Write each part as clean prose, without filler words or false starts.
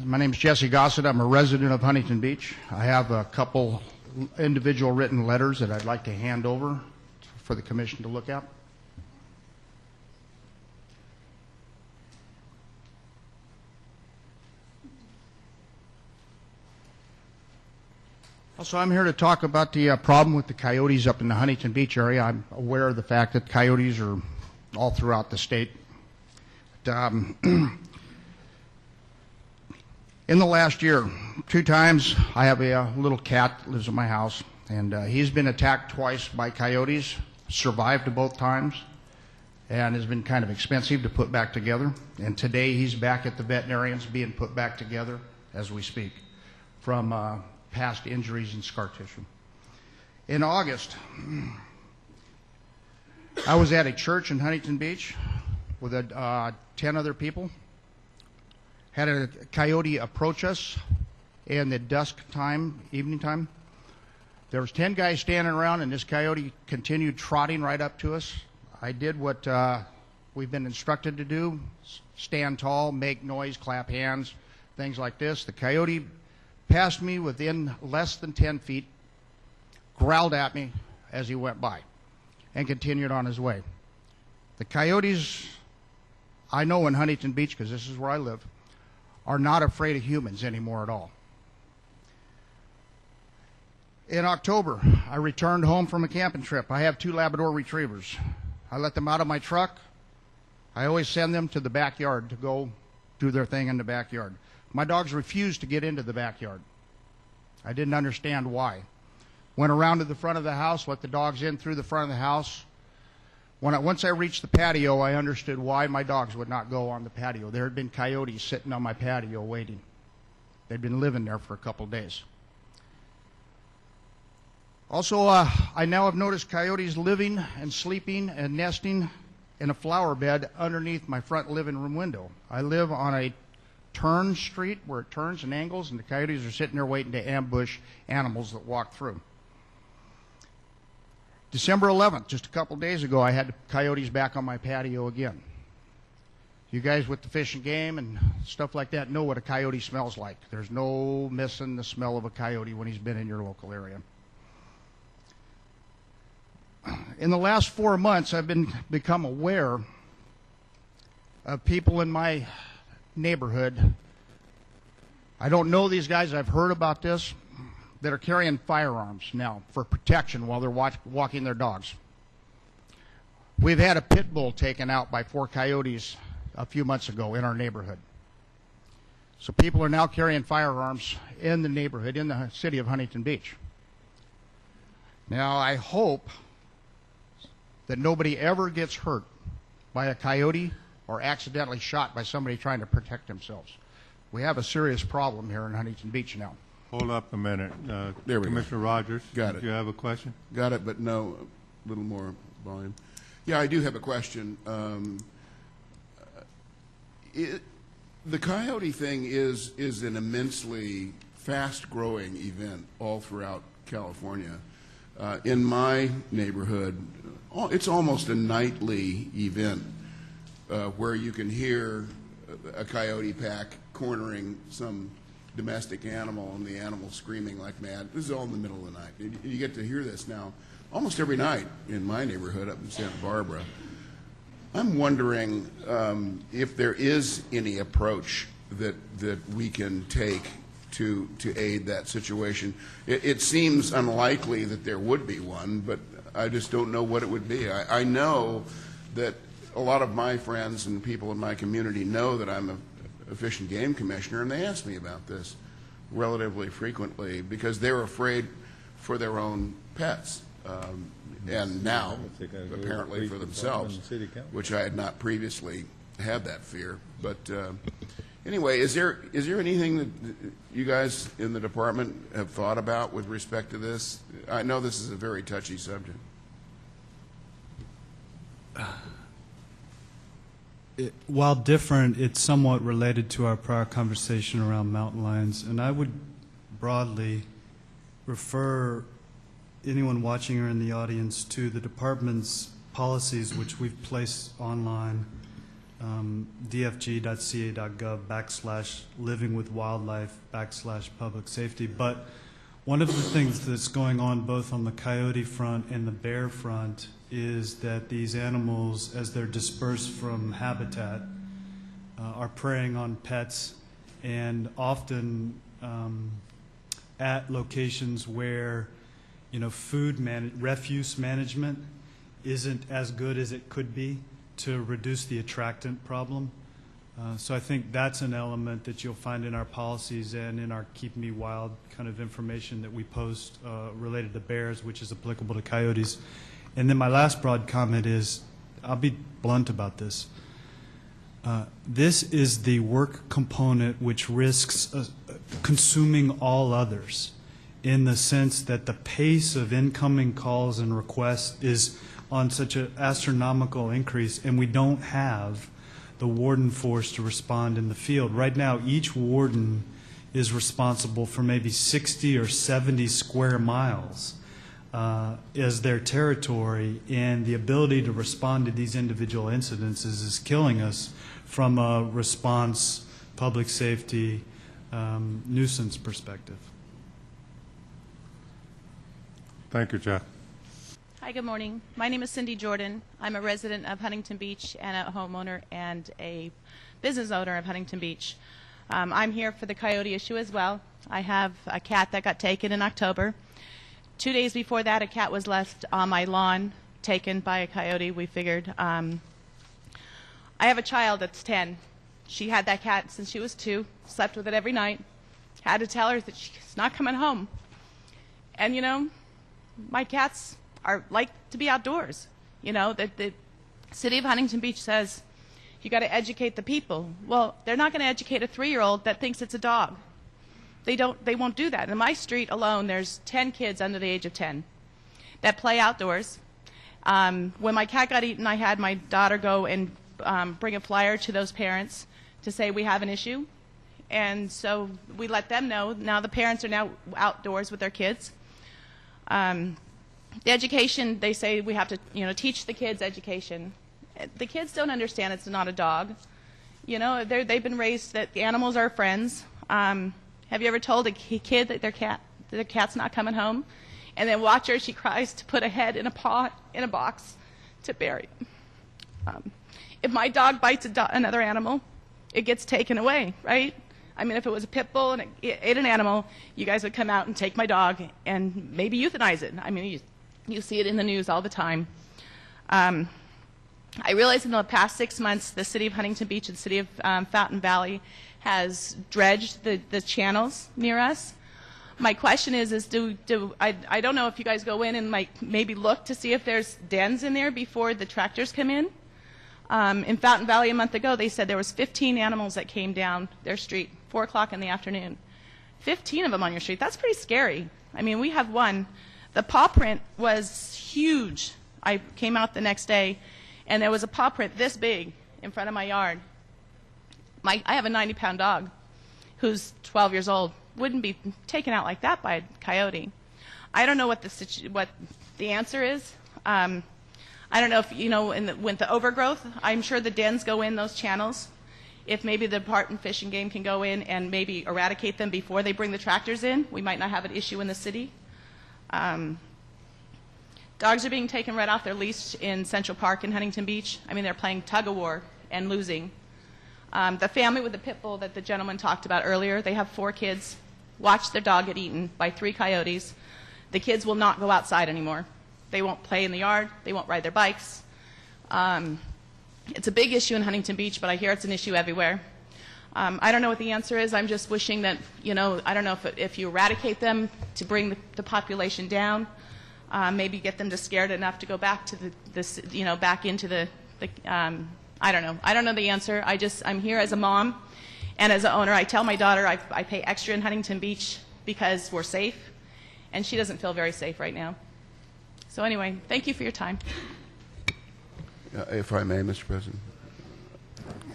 My name is Jesse Gossett. I'm a resident of Huntington Beach. I have a couple individual written letters that I'd like to hand over for the commission to look at. Also, I'm here to talk about the problem with the coyotes up in the Huntington Beach area. I'm aware of the fact that coyotes are all throughout the state. But, in the last year, 2 times, I have a little cat that lives in my house, and he's been attacked twice by coyotes, survived both times, and has been kind of expensive to put back together. And today he's back at the veterinarians being put back together as we speak from past injuries and scar tissue. In August, I was at a church in Huntington Beach with 10 other people. Had a coyote approach us in the dusk time, evening time. There was 10 guys standing around, and this coyote continued trotting right up to us. I did what we've been instructed to do: stand tall, make noise, clap hands, things like this. The coyote passed me within less than 10 feet, growled at me as he went by, and continued on his way. The coyotes, I know in Huntington Beach, because this is where I live, are not afraid of humans anymore at all. In October, I returned home from a camping trip. I have 2 Labrador retrievers. I let them out of my truck. I always send them to the backyard to go do their thing in the backyard. My dogs refused to get into the backyard. I didn't understand why. Went around to the front of the house, let the dogs in through the front of the house. Once I reached the patio, I understood why my dogs would not go on the patio. There had been coyotes sitting on my patio waiting. They'd been living there for a couple days. Also, I now have noticed coyotes living and sleeping and nesting in a flower bed underneath my front living room window. I live on a turn street where it turns and angles, and the coyotes are sitting there waiting to ambush animals that walk through. December 11th, just a couple days ago, I had coyotes back on my patio again. You guys with the Fish and Game and stuff like that know what a coyote smells like. There's no missing the smell of a coyote when he's been in your local area. In the last 4 months, I've become aware of people in my neighborhood. I don't know these guys. I've heard about this, that are carrying firearms now for protection while they're walking their dogs. We've had a pit bull taken out by 4 coyotes a few months ago in our neighborhood. So people are now carrying firearms in the neighborhood, in the city of Huntington Beach. Now, I hope that nobody ever gets hurt by a coyote or accidentally shot by somebody trying to protect themselves. We have a serious problem here in Huntington Beach now. Hold up a minute. There we Commissioner go. Rogers, Got it. do you have a question? Got it, but no, a little more volume. Yeah, I do have a question. The coyote thing is an immensely fast-growing event all throughout California. In my neighborhood, it's almost a nightly event where you can hear a coyote pack cornering some domestic animal and the animal screaming like mad. This is all in the middle of the night. You get to hear this now almost every night in my neighborhood up in Santa Barbara. I'm wondering if there is any approach that we can take to aid that situation. It seems unlikely that there would be one, but I just don't know what it would be. I know that a lot of my friends and people in my community know that I'm a Fish and Game Commissioner, and they ask me about this relatively frequently because they're afraid for their own pets, and now apparently for themselves, which I had not previously had that fear. But anyway, is there anything that you guys in the department have thought about with respect to this? I know this is a very touchy subject. While different, it's somewhat related to our prior conversation around mountain lions, and I would broadly refer anyone watching or in the audience to the department's policies, which we've placed online, dfg.ca.gov/livingwithwildlife/public safety. But one of the things that's going on both on the coyote front and the bear front is that these animals, as they're dispersed from habitat, are preying on pets, and often at locations where, you know, refuse management isn't as good as it could be to reduce the attractant problem. So I think that's an element that you'll find in our policies and in our Keep Me Wild kind of information that we post related to bears, which is applicable to coyotes. And then my last broad comment is, I'll be blunt about this. This is the work component which risks consuming all others, in the sense that the pace of incoming calls and requests is on such an astronomical increase, and we don't have the warden force to respond in the field. Right now, each warden is responsible for maybe 60 or 70 square miles as their territory, and the ability to respond to these individual incidences is killing us from a response, public safety, nuisance perspective. Thank you, Jeff. Hi, good morning. My name is Cindy Jordan. I'm a resident of Huntington Beach and a homeowner and a business owner of Huntington Beach. I'm here for the coyote issue as well. I have a cat that got taken in October. 2 days before that, a cat was left on my lawn, taken by a coyote. We figured, I have a child that's 10. She had that cat since she was 2, slept with it every night, had to tell her that she's not coming home. And, you know, my cats like to be outdoors. You know, that the city of Huntington Beach says you got to educate the people. Well, they're not going to educate a 3-year-old that thinks it's a dog. They won't do that. In my street alone, there's 10 kids under the age of 10 that play outdoors. When my cat got eaten, I had my daughter go and bring a flyer to those parents to say we have an issue. And so we let them know. Now the parents are now outdoors with their kids. The education, they say we have to, you know, teach the kids education. The kids don't understand it's not a dog. You know, they've been raised that the animals are friends. Have you ever told a kid that their cat's not coming home, and then watch her, she cries, to put a head in a pot in a box to bury? If my dog bites another animal, it gets taken away, right? I mean, if it was a pit bull and it ate an animal, you guys would come out and take my dog and maybe euthanize it. I mean, you see it in the news all the time. I realize in the past 6 months, the city of Huntington Beach and city of Fountain Valley has dredged the channels near us. My question is I don't know if you guys go in and like maybe look to see if there's dens in there before the tractors come in. In Fountain Valley a month ago, they said there was 15 animals that came down their street, 4 o'clock in the afternoon. 15 of them on your street. That's pretty scary. I mean, we have one. The paw print was huge. I came out the next day, and there was a paw print this big in front of my yard. I have a 90-pound dog who's 12 years old. Wouldn't be taken out like that by a coyote. I don't know what the answer is. I don't know if, you know, with the overgrowth, I'm sure the dens go in those channels. If maybe the Department of Fish and Game can go in and maybe eradicate them before they bring the tractors in, we might not have an issue in the city. Dogs are being taken right off their leash in Central Park in Huntington Beach. I mean, they're playing tug-of-war and losing. The family with the pit bull that the gentleman talked about earlier, they have 4 kids, watched their dog get eaten by 3 coyotes. The kids will not go outside anymore. They won't play in the yard. They won't ride their bikes. It's a big issue in Huntington Beach, but I hear it's an issue everywhere. I don't know what the answer is. I'm just wishing that, you know, I don't know if you eradicate them to bring the population down, maybe get them scared enough to go back to back into the I don't know. I don't know the answer. I'm here as a mom and as an owner. I tell my daughter I pay extra in Huntington Beach because we're safe, and she doesn't feel very safe right now. So anyway, thank you for your time. If I may, Mr. President.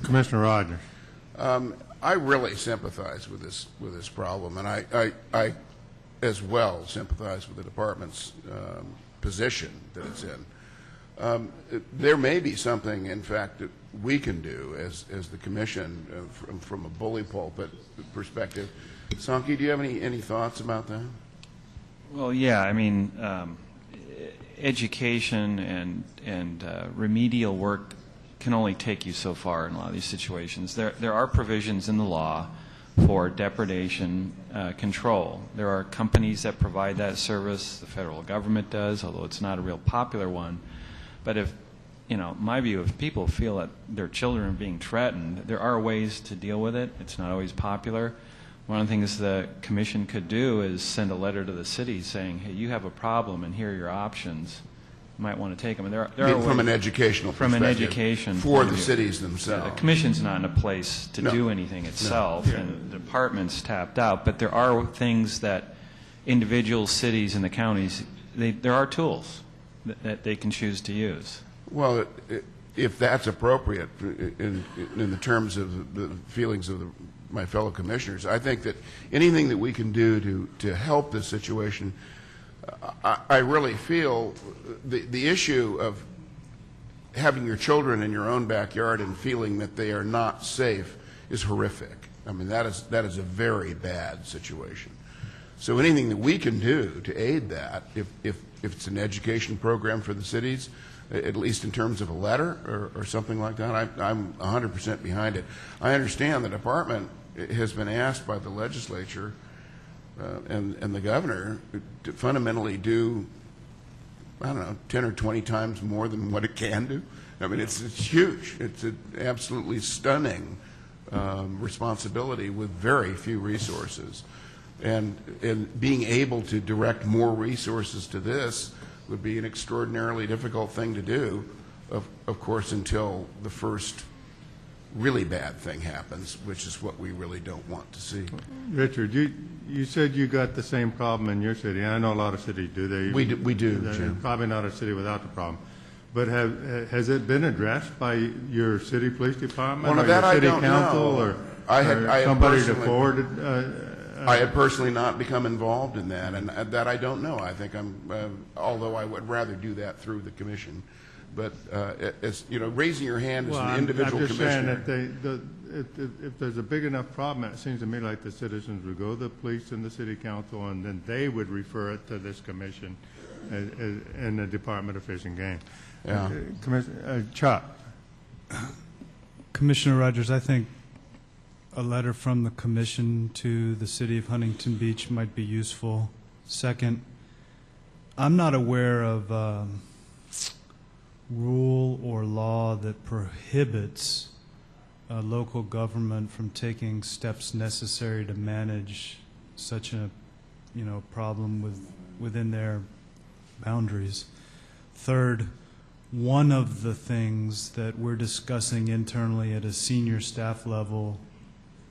Commissioner Rogers. I really sympathize with this problem, and I as well sympathize with the department's position that it's in. There may be something, in fact, that we can do as the commission from a bully pulpit perspective. Sankey, do you have any thoughts about that? Well, yeah, I mean, education and remedial work can only take you so far in a lot of these situations. There are provisions in the law for depredation control. There are companies that provide that service. The federal government does, although it's not a real popular one. But if, you know, my view, if people feel that their children are being threatened, there are ways to deal with it. It's not always popular. One of the things the commission could do is send a letter to the city saying, hey, you have a problem and here are your options. You might want to take them. And there are From ways, an educational from an perspective, education for point the of view. cities Yeah, themselves. the commission's not in a place to No. do anything itself, and the department's tapped out. But there are things that individual cities and the counties, there are tools that they can choose to use. Well, if that's appropriate in the terms of the feelings of my fellow commissioners, I think that anything that we can do to help this situation, I really feel the issue of having your children in your own backyard and feeling that they are not safe is horrific. I mean, that is a very bad situation. So anything that we can do to aid that, if it's an education program for the cities, at least in terms of a letter or something like that, I'm 100% behind it. I understand the department has been asked by the legislature and the governor to fundamentally do, I don't know, 10 or 20 times more than what it can do. I mean, it's huge. It's an absolutely stunning responsibility with very few resources. And being able to direct more resources to this would be an extraordinarily difficult thing to do, of course, until the first really bad thing happens, which is what we really don't want to see. Richard, you said you got the same problem in your city. I know a lot of cities do. We do, Jim. Probably not a city without the problem. But has it been addressed by your city police department Well, or that your I city don't council know. or I had somebody to personally- forward? I had personally not become involved in that, and that I don't know. I think although I would rather do that through the commission. But it's, you know, raising your hand as an individual I'm just commissioner. saying that if there's a big enough problem, it seems to me like the citizens would go to the police and the city council, and then they would refer it to this commission and the Department of Fish and Game. Yeah. Chuck. Commissioner Rogers, I think a letter from the commission to the city of Huntington Beach might be useful. Second, I'm not aware of rule or law that prohibits a local government from taking steps necessary to manage such a problem within their boundaries. Third, one of the things that we're discussing internally at a senior staff level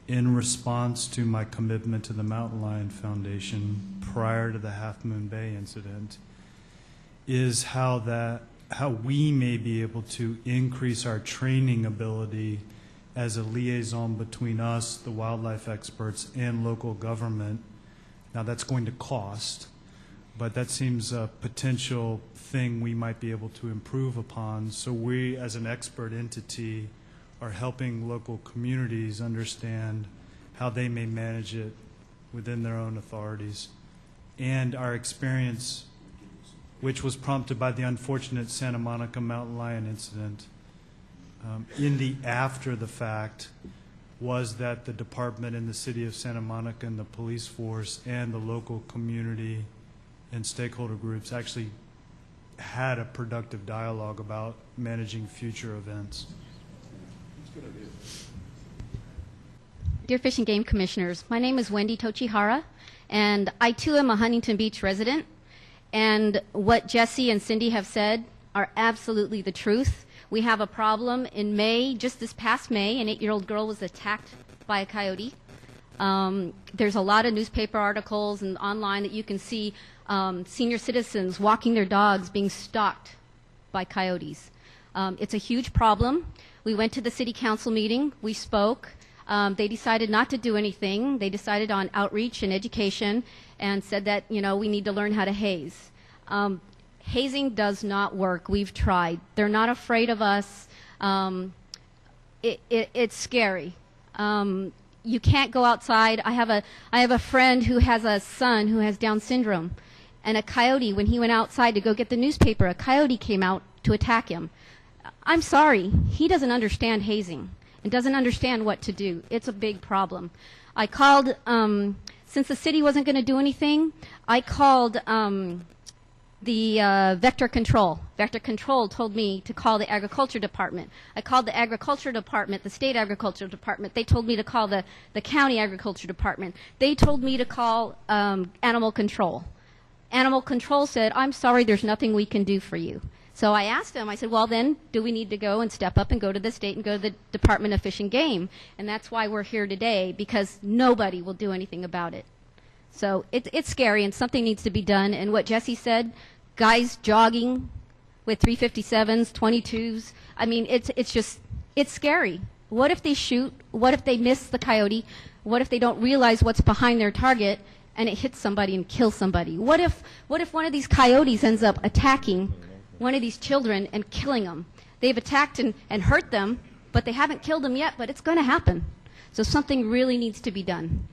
in response to my commitment to the Mountain Lion Foundation prior to the Half Moon Bay incident is how we may be able to increase our training ability as a liaison between us, the wildlife experts, and local government. Now that's going to cost, but that seems a potential thing we might be able to improve upon. So we, as an expert entity, are helping local communities understand how they may manage it within their own authorities. And our experience, which was prompted by the unfortunate Santa Monica mountain lion incident, in the after the fact, was that the department in the city of Santa Monica and the police force and the local community and stakeholder groups actually had a productive dialogue about managing future events. Dear Fish and Game Commissioners, my name is Wendy Tochihara, and I too am a Huntington Beach resident. And what Jesse and Cindy have said are absolutely the truth. We have a problem. In May, just this past May, an 8-year-old girl was attacked by a coyote. There's a lot of newspaper articles and online that you can see senior citizens walking their dogs being stalked by coyotes. It's a huge problem. We went to the city council meeting. We spoke. They decided not to do anything. They decided on outreach and education and said that, we need to learn how to haze. hazing does not work. We've tried. They're not afraid of us. It's scary. You can't go outside. I have a friend who has a son who has Down syndrome, and a coyote, when he went outside to go get the newspaper, a coyote came out to attack him. I'm sorry, he doesn't understand hazing and doesn't understand what to do. It's a big problem. I called, since the city wasn't going to do anything, I called the vector control. Vector control told me to call the agriculture department. I called the agriculture department, the state agriculture department. They told me to call the county agriculture department. They told me to call animal control. Animal control said, I'm sorry, there's nothing we can do for you. So I asked them, I said, well then, do we need to go and step up and go to the state and go to the Department of Fish and Game? And that's why we're here today, because nobody will do anything about it. So it's scary, and something needs to be done. And what Jesse said, guys jogging with 357s, 22s, I mean, it's scary. What if they shoot? What if they miss the coyote? What if they don't realize what's behind their target and it hits somebody and kills somebody? What if one of these coyotes ends up attacking one of these children and killing them? They've attacked and hurt them, but they haven't killed them yet, but it's going to happen. So something really needs to be done.